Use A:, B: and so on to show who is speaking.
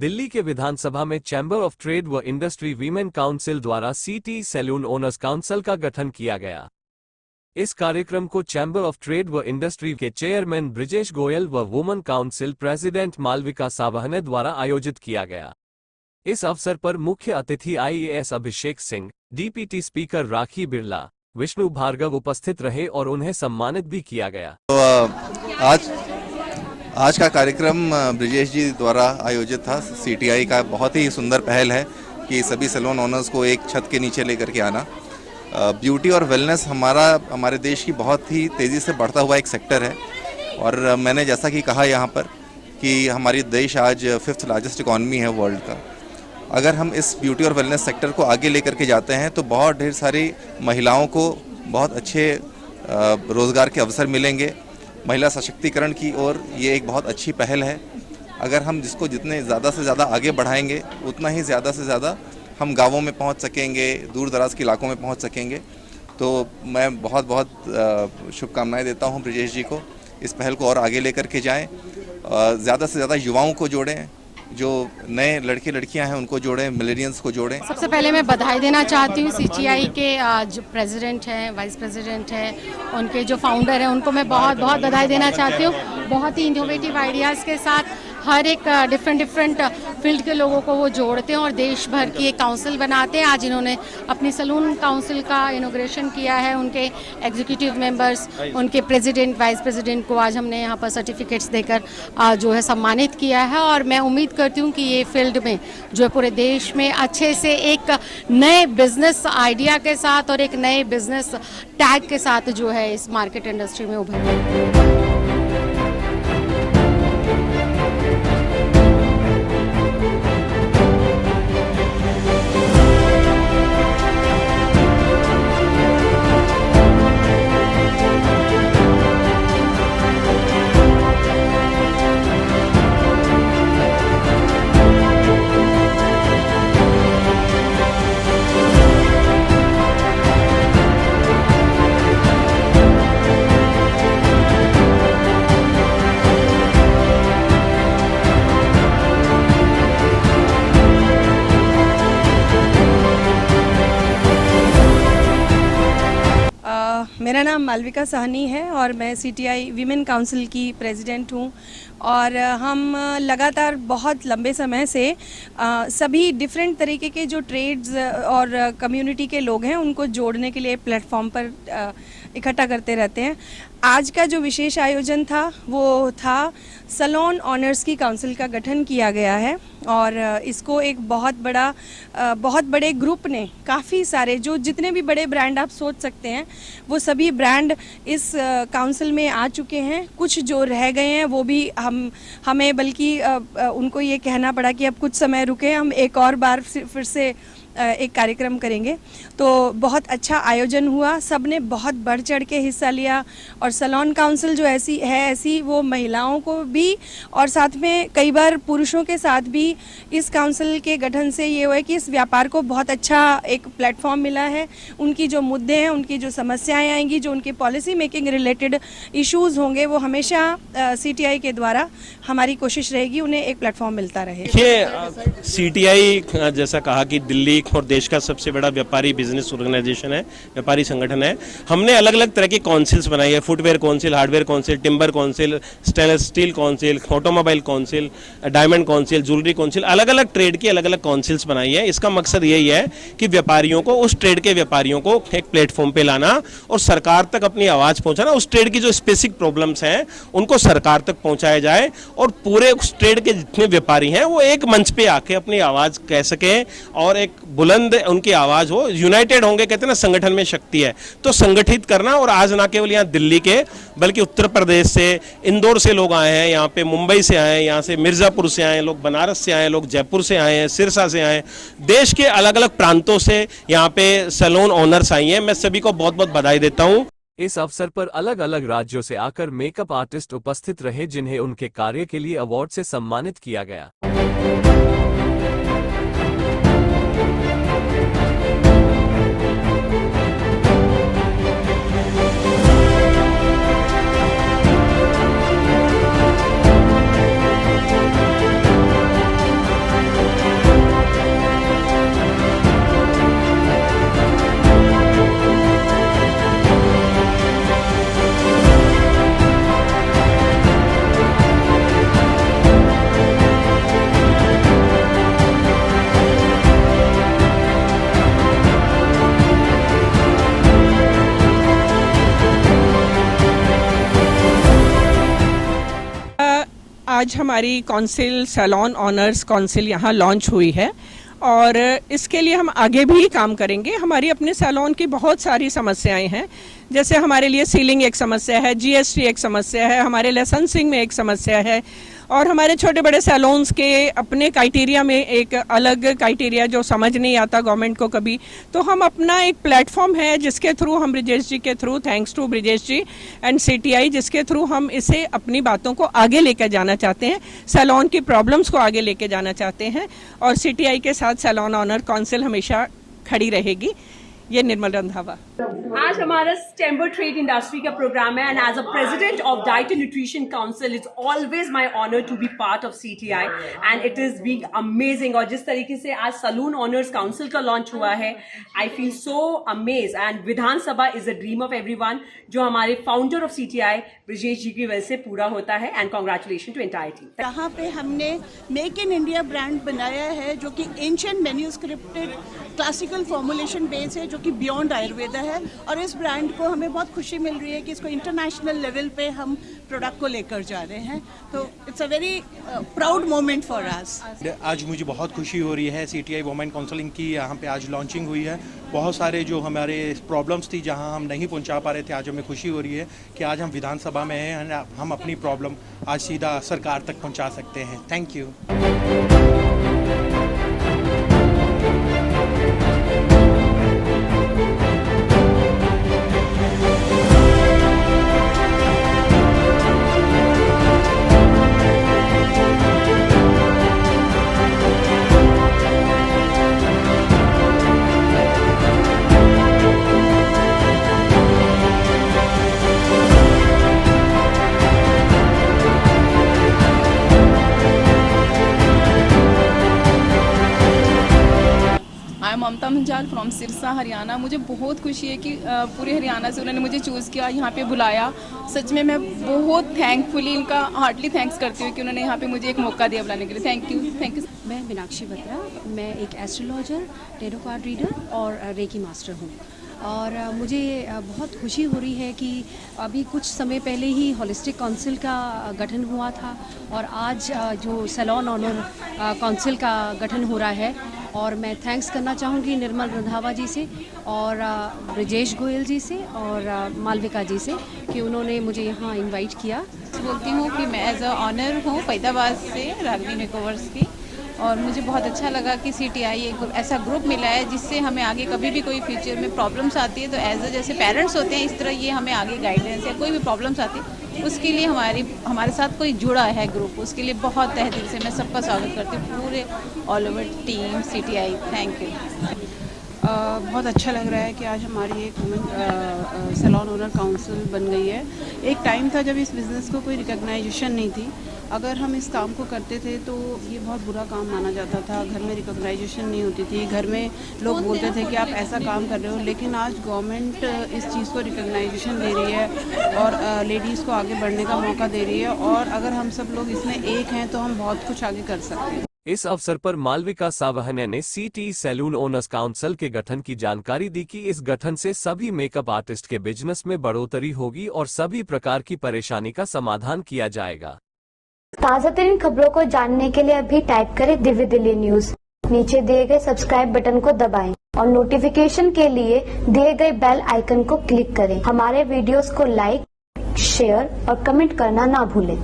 A: दिल्ली के विधानसभा में chamber of trade व इंडस्ट्री वीमेन काउंसिल द्वारा सिटी सैलून ओनर्स काउंसिल का गठन किया गया। इस कार्यक्रम को चैम्बर ऑफ ट्रेड व इंडस्ट्री के चेयरमैन ब्रिजेश गोयल व वुमन काउंसिल प्रेसिडेंट मालविका सावहने द्वारा आयोजित किया गया। इस अवसर पर मुख्य अतिथि IAS Abhishek Singh, DPT speaker राखी बिरला, विष्णु भार्गव उपस्थित रहे और उन्हें सम्मानित भी किया गया।
B: तो आज का कार्यक्रम ब्रिजेश जी द्वारा आयोजित था। CTI का बहुत ही सुंदर पहल है कि सभी सैलून ओनर्स को एक छत के नीचे लेकर के आना। ब्यूटी और वेलनेस हमारे देश की बहुत ही तेज़ी से बढ़ता हुआ एक सेक्टर है और मैंने जैसा कि कहा यहाँ पर कि हमारी देश आज 5th लार्जेस्ट इकॉनमी है वर्ल्ड का। अगर हम इस ब्यूटी और वेलनेस सेक्टर को आगे लेकर के जाते हैं तो बहुत ढेर सारी महिलाओं को बहुत अच्छे रोज़गार के अवसर मिलेंगे। महिला सशक्तिकरण की ओर ये एक बहुत अच्छी पहल है। अगर हम जिसको जितने ज़्यादा से ज़्यादा आगे बढ़ाएंगे उतना ही ज़्यादा से ज़्यादा हम गांवों में पहुंच सकेंगे, दूर दराज के इलाकों में पहुंच सकेंगे। तो मैं बहुत बहुत शुभकामनाएं देता हूं ब्रिजेश जी को। इस पहल को और आगे लेकर के जाएं, ज़्यादा से ज़्यादा युवाओं को जोड़ें, जो नए लड़के लड़कियां हैं उनको जोड़ें, मिलेनियल्स को जोड़ें।
C: सबसे पहले मैं बधाई देना चाहती हूँ CTI के जो प्रेसिडेंट हैं, वाइस प्रेसिडेंट हैं, उनके जो फाउंडर हैं, उनको मैं बहुत बहुत बधाई देना चाहती हूँ। बहुत ही इनोवेटिव आइडियाज़ के साथ हर एक डिफरेंट फील्ड के लोगों को वो जोड़ते हैं और देश भर की एक काउंसिल बनाते हैं। आज इन्होंने अपनी सैलून काउंसिल का इनॉग्रेशन किया है। उनके एग्जीक्यूटिव मेंबर्स, उनके प्रेसिडेंट, वाइस प्रेसिडेंट को आज हमने यहाँ पर सर्टिफिकेट्स देकर जो है सम्मानित किया है और मैं उम्मीद करती हूँ कि ये फील्ड में जो है पूरे देश में अच्छे से एक नए बिजनेस आइडिया के साथ और एक नए बिजनेस टैग के साथ जो है इस मार्केट इंडस्ट्री में उभरे।
D: मेरा नाम मालविका साहनी है और मैं CTI वीमेन काउंसिल की प्रेसिडेंट हूँ और हम लगातार बहुत लंबे समय से सभी डिफरेंट तरीके के जो ट्रेड्स और कम्युनिटी के लोग हैं उनको जोड़ने के लिए प्लेटफॉर्म पर इकट्ठा करते रहते हैं। आज का जो विशेष आयोजन था वो था सैलून ऑनर्स की काउंसिल का गठन किया गया है और इसको एक बहुत बड़े ग्रुप ने, काफ़ी सारे जो जितने भी बड़े ब्रांड आप सोच सकते हैं वो सभी ब्रांड इस काउंसिल में आ चुके हैं। कुछ जो रह गए हैं वो भी हमें बल्कि उनको ये कहना पड़ा कि अब कुछ समय रुके, हम एक और बार फिर से एक कार्यक्रम करेंगे। तो बहुत अच्छा आयोजन हुआ, सब ने बहुत बढ़ चढ़ के हिस्सा लिया और सैलून काउंसिल जो ऐसी वो महिलाओं को भी और साथ में कई बार पुरुषों के साथ भी इस काउंसिल के गठन से ये हुआ है कि इस व्यापार को बहुत अच्छा एक प्लेटफॉर्म मिला है। उनकी जो मुद्दे हैं, उनकी जो समस्याएं आएंगी, जो उनके पॉलिसी मेकिंग रिलेटेड इश्यूज़ होंगे, वो हमेशा CTI के द्वारा हमारी कोशिश रहेगी उन्हें एक प्लेटफॉर्म मिलता रहे।
E: देखिए, CTI जैसा कहा कि दिल्ली और देश का सबसे बड़ा व्यापारी बिजनेस ऑर्गेनाइजेशन है, व्यापारी संगठन है। हमने अलग अलग तरह की काउंसिल्स बनाई है, footwear council, hardware council, timber council, stainless steel council, automobile council, diamond council, jewellery council, अलग अलग ट्रेड की अलग अलग काउंसिल्स बनाई है। इसका मकसद यही है कि व्यापारियों को, उस ट्रेड के व्यापारियों को एक प्लेटफॉर्म पे लाना और सरकार तक अपनी आवाज पहुंचाना। उस ट्रेड की जो स्पेसिफिक प्रॉब्लम्स हैं उनको सरकार तक पहुंचाया जाए और पूरे उस ट्रेड के जितने व्यापारी हैं वो एक मंच पे आके अपनी आवाज कह सकें और एक बुलंद उनकी आवाज हो। यूनाइटेड होंगे, कहते हैं ना, संगठन में शक्ति है। तो संगठित करना, और आज ना केवल यहाँ दिल्ली के बल्कि उत्तर प्रदेश से, इंदौर से लोग आए हैं, यहाँ पे मुंबई से आए हैं, यहाँ से मिर्जापुर से आए हैं लोग, बनारस से आए हैं लोग, जयपुर से आए हैं, सिरसा से आए हैं, देश के अलग अलग प्रांतों से यहाँ पे सैलून ओनर्स आई हैं। मैं सभी को बहुत बहुत बधाई देता हूँ।
A: इस अवसर पर अलग अलग राज्यों से आकर मेकअप आर्टिस्ट उपस्थित रहे जिन्हें उनके कार्य के लिए अवार्ड से सम्मानित किया गया।
F: आज हमारी काउंसिल सैलून ऑनर्स काउंसिल यहाँ लॉन्च हुई है और इसके लिए हम आगे भी काम करेंगे। हमारी अपने सैलून की बहुत सारी समस्याएं हैं, जैसे हमारे लिए सीलिंग एक समस्या है, जीएसटी एक समस्या है, हमारे लाइसेंसिंग में एक समस्या है और हमारे छोटे बड़े सैलून्स के अपने क्राइटेरिया में एक अलग क्राइटेरिया जो समझ नहीं आता गवर्नमेंट को कभी। तो हम अपना एक प्लेटफॉर्म है जिसके थ्रू हम ब्रिजेश जी के through, thanks to Brijesh ji and CTI, जिसके थ्रू हम इसे अपनी बातों को आगे लेकर जाना चाहते हैं, सैलून की प्रॉब्लम्स को आगे लेके जाना चाहते हैं और सीटीआई के साथ सैलून ऑनर काउंसिल हमेशा खड़ी रहेगी। ये निर्मल रंधावा।
G: आज हमारा चैम्बर ट्रेड इंडस्ट्री का प्रोग्राम है and as a president of diet and nutrition council it's always my honour to be part of CTI and it is being amazing. और जिस तरीके से आज सैलून ऑनर्स काउंसिल का लॉन्च हुआ है, I feel so amaze and विधानसभा is a dream of everyone, जो हमारे founder of CTI Brijesh ji की वजह से पूरा होता है and congratulation to entire team.
H: यहाँ पे हमने मेक इन इंडिया ब्रांड बनाया है जो कि एंशिएंट मैन्यूस्क्रिप्टेड क्लासिकल फॉर्मुलेशन बेस है, जो कि बियॉन्ड आयुर्वेदा है और इस ब्रांड को हमें बहुत खुशी मिल रही है कि इसको इंटरनेशनल लेवल पे हम प्रोडक्ट को लेकर जा रहे हैं। तो it's a very proud moment for us.
I: आज मुझे बहुत खुशी हो रही है, सीटीआई वुमेन काउंसलिंग की यहाँ पे आज लॉन्चिंग हुई है। बहुत सारे जो हमारे प्रॉब्लम्स थी जहाँ हम नहीं पहुँचा पा रहे थे, आज हमें खुशी हो रही है कि आज हम विधानसभा में हैं, हम अपनी प्रॉब्लम आज सीधा सरकार तक पहुँचा सकते हैं। Thank you.
J: Mamta Manjal from Sirsa Haryana. मुझे बहुत खुशी है कि पूरे हरियाणा से उन्होंने मुझे चूज़ किया, यहाँ पे बुलाया। सच में मैं बहुत थैंकफुली इनका हार्टली थैंक्स करती हूँ कि उन्होंने यहाँ पे मुझे एक मौका दिया बुलाने के लिए। Thank you, thank you.
C: मैं मीनाक्षी बत्रा, मैं एक एस्ट्रोलॉजर, टेरो कार्ड रीडर और रेकी मास्टर हूँ और मुझे बहुत खुशी हो रही है कि अभी कुछ समय पहले ही होलिस्टिक काउंसिल का गठन हुआ था और आज जो सैलून ऑनर काउंसिल का गठन हो रहा है और मैं थैंक्स करना चाहूँगी निर्मल रंधावा जी से और ब्रिजेश गोयल जी से और मालविका जी से कि उन्होंने मुझे यहाँ इनवाइट किया।
J: बोलती हूँ कि मैं एज अ ऑनर हूँ फरीदाबाद से, रागनी मेकओवर्स की, और मुझे बहुत अच्छा लगा कि सीटीआई एक ऐसा ग्रुप मिला है जिससे हमें आगे कभी भी कोई फ्यूचर में प्रॉब्लम्स आती है तो एज अ जैसे पेरेंट्स होते हैं इस तरह ये हमें आगे गाइडेंस या कोई भी प्रॉब्लम्स आती है उसके लिए हमारे साथ कोई जुड़ा है ग्रुप, उसके लिए बहुत तहे दिल से मैं सबका स्वागत करती हूँ, पूरे all over team CTI. Thank you.
K: बहुत अच्छा लग रहा है कि आज हमारी एक वुमेन सैलून ओनर काउंसिल बन गई है। एक टाइम था जब इस बिज़नेस को कोई रिकॉग्नाइजेशन नहीं थी, अगर हम इस काम को करते थे तो ये बहुत बुरा काम माना जाता था, घर में रिकॉग्नाइजेशन नहीं होती थी, घर में लोग बोलते थे कि आप ऐसा काम कर रहे हो। लेकिन आज गवर्नमेंट इस चीज़ को रिकॉग्नाइजेशन दे रही है और लेडीज़ को आगे बढ़ने का मौका दे रही है और अगर हम सब लोग इसमें एक हैं तो हम बहुत कुछ आगे कर सकते हैं।
A: इस अवसर पर मालविका सावहने ने सीटी सैलून ओनर्स काउंसिल के गठन की जानकारी दी कि इस गठन से सभी मेकअप आर्टिस्ट के बिजनेस में बढ़ोतरी होगी और सभी प्रकार की परेशानी का समाधान किया जाएगा।
L: ताज़ा तरीन खबरों को जानने के लिए अभी टाइप करें दिव्य दिल्ली न्यूज। नीचे दिए गए सब्सक्राइब बटन को दबाएं और नोटिफिकेशन के लिए दिए गए बेल आइकन को क्लिक करें। हमारे वीडियोस को लाइक, शेयर और कमेंट करना ना भूलें।